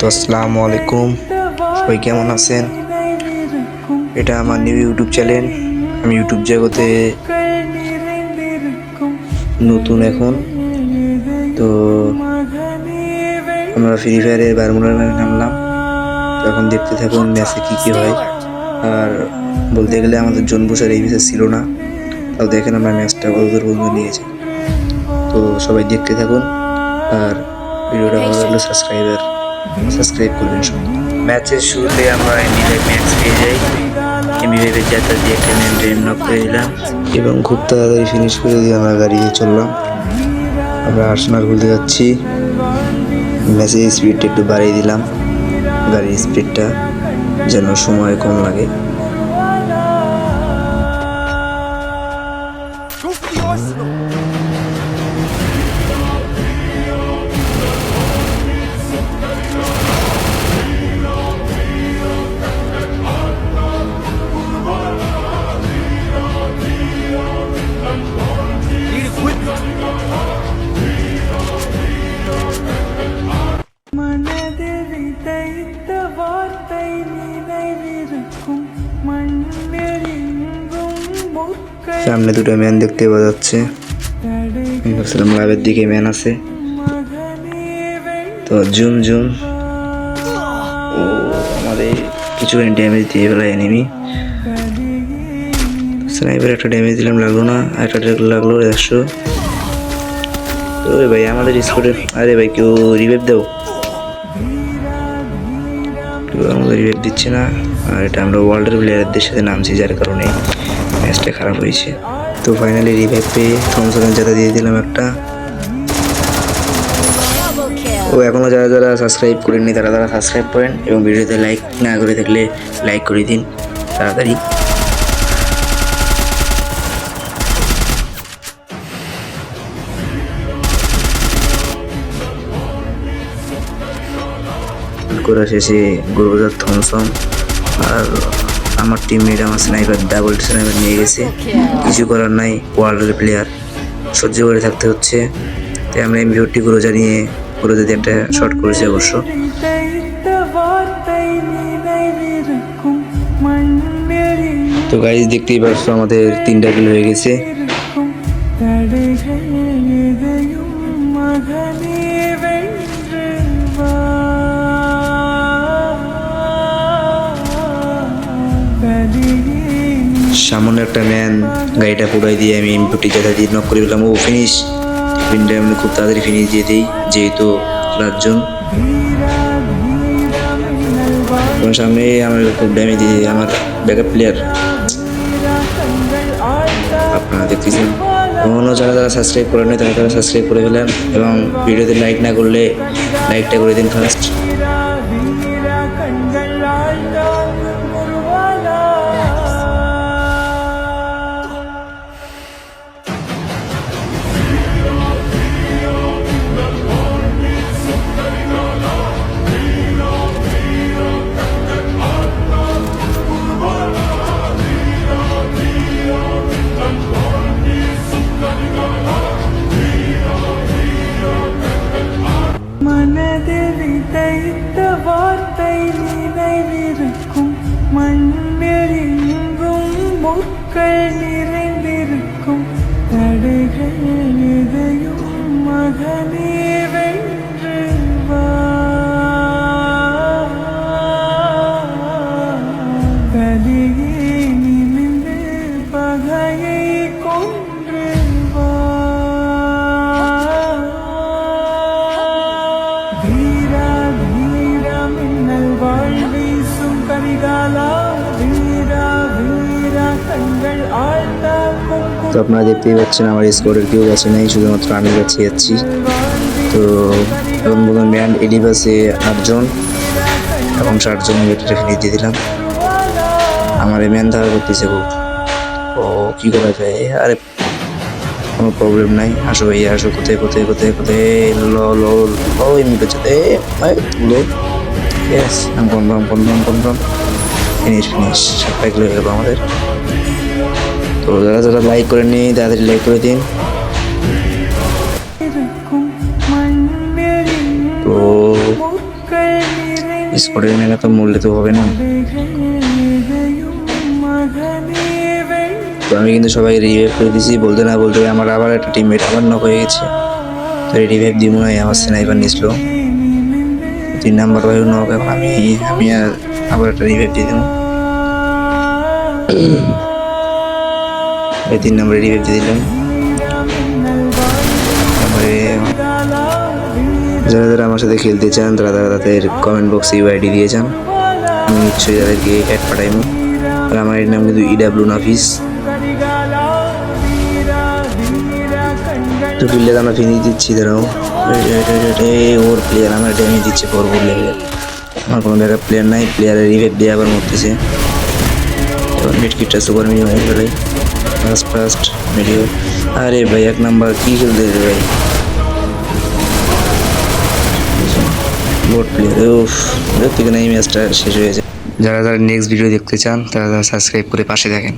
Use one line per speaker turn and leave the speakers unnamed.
তো আসসালামু আলাইকুম, সবাই কেমন আছেন? এটা আমার নিউ ইউটিউব চ্যানেল। আমি ইউটিউব জগতে নতুন এখন। তো আমরা ফ্রি ফায়ারের বারমুলার ম্যাচে নামলাম। তো এখন দেখতে থাকুন ম্যাচে কী হয়। আর বলতে গেলে আমাদের জনবসার এই ম্যাচে ছিল না, তাও দেখেন আমরা ম্যাচটা কতদূর পর্যন্ত নিয়েছি। তো সবাই দেখতে থাকুন, আর ভিডিওটা ভালো লাগলে সাবস্ক্রাইব করবেন সব। ম্যাচের শুরুতে আমরা ম্যাচ পেয়ে যাই। এমবিভাইভের জাতা দিয়ে একটা ম্যান নক করে দিলাম এবং খুব তাড়াতাড়ি ফিনিশ করে দিয়ে আমরা গাড়ি চললাম। আমরা আর্সেনাল খুলতে যাচ্ছি। ম্যাচের স্পিডটা একটু বাড়িয়ে দিলাম, গাড়ির স্পিডটা যেন সময় কম লাগে। সামনে দুটো ম্যান দেখতে পাওয়া যাচ্ছে। লাভের দিকে ম্যান আছে। তো জুম ও আমাদের কিছু ড্যামেজ দিয়ে ফেলা এনিমি। স্নাইপার একটা ড্যামেজ দিলাম, লাগলো না। একটা লাগলো 100। তো ভাই আমাদের স্কোরে, আরে ভাই কেউ রিভাইভ দাও, কেউ আমাদের রিভাইভ দিচ্ছে না। আর এটা আমরা ওয়ার্ল্ডের প্লেয়ারদের সাথে নামছি, যার কারণে ম্যাচটা খারাপ হয়েছে। তো ফাইনালি রিভাইভ পেয়ে থমসনের জায়গা দিয়ে দিলাম একটা। ও এখনও যারা সাবস্ক্রাইব করেননি তারা সাবস্ক্রাইব করেন এবং ভিডিওতে লাইক না করে থাকলে লাইক করে দিন তাড়াতাড়ি। করা শেষে গুরুজার থমসন আর আমার টিমমেট আমার স্নাইপার ডাবল স্নাইপার নিয়ে গেছে। কিছু করার নাই, ওয়ার্ল্ডের প্লেয়ার, সহ্য করে থাকতে হচ্ছে। তাই আমরা এমভি40 গুরুজা নিয়ে গুরুজা দিয়ে একটা শট করেছি অবশ্য। তো গাইজ দেখতেই পাচ্ছ আমাদের 3টা কিল হয়ে গেছে। সামনে একটা ম্যান গাড়িটা পুরাই দিয়ে আমি এমভি40 জায়গা দিয়ে নক করে ফেললাম। ও ফিনিশ, আমি খুব তাড়াতাড়ি ফিনিশ দিয়ে দিই যেহেতু লাস্টজন। সামনে আমার খুব ড্যামেজ দিয়ে আমার ব্যাকআপ প্লেয়ার আপনারা দেখতেছেন। এখনও যারা সাবস্ক্রাইব করেন নাই তারা সাবস্ক্রাইব করে ফেলেন এবং ভিডিওতে লাইক না করলে লাইকটা করে দিন ফার্স্ট। তো আপনারা দেখতেই পাচ্ছেন আমার স্কোরের কেউ আছে নাই, শুধুমাত্র আমি কাছে যাচ্ছি। তো এখন বলুন ম্যান এলিভ আছে 8 জন, এখন 60 জনের ভেতরে ফিনিশ দিয়ে দিলাম। আমার ম্যান ধারা করতেছে খুব। ও কী করা যায়? আরে কোনো প্রবলেম নাই, আসো ভাই আসো। কোথায় লো এমনি পেছাতে তুলো। ইয়েস, কনফার্ম ফিনিশ 7 কিলো হয়ে গেল আমাদের। তো যারা লাইক করেননি তাড়াতাড়ি লাইক করে দিন। তো স্পটের মেলা তো মরলে তো হবে না। তো আমি কিন্তু সবাই রিভাইভ করে দিয়েছি, বলতে না বলতে আমার আবার একটা টিমমেট আবার নক হয়ে গেছে। তো রিভাইভ দিব না, আমার স্নাইপার নিছিল 3 নাম্বার ভাই নক। এখন আমি আবার একটা রিভাইভ দিয়ে দেবো। এই 3 নম্বরে রিভাইভ দিয়ে দিলাম। তারপরে যারা যারা আমার সাথে খেলতে চান তারা তাদের কমেন্ট বক্সে ইউআইডি দিয়ে যান, আমি নিশ্চয়ই তাদেরকে অ্যাড পাঠাইব। আর আমার এর নাম কিন্তু ইডাব্লু নাফিস। তো কিল্লে আমরা ফিনিশ দিচ্ছি, দাঁড়াও। ওর প্লেয়ার আমার ড্যামেজ দিচ্ছে ভরপুর লেভেলের। আমার কোনো ব্যাকআপ প্লেয়ার নাই, প্লেয়ারের রিভাইভ দিয়ে আবার মরতেছে। এবার মিড কিটটা সুপার মিডিয়াম হয়ে গেলে ফার্স্ট মিডিয়াম। আরে ভাই 1 নাম্বার কি খেলতে রে ভাই, বোট প্লেয়ার। উফ, থেকে না এই ম্যাচটা শেষ হয়েছে। যারা যারা নেক্সট ভিডিও দেখতে চান তারা সাবস্ক্রাইব করে পাশে থাকেন।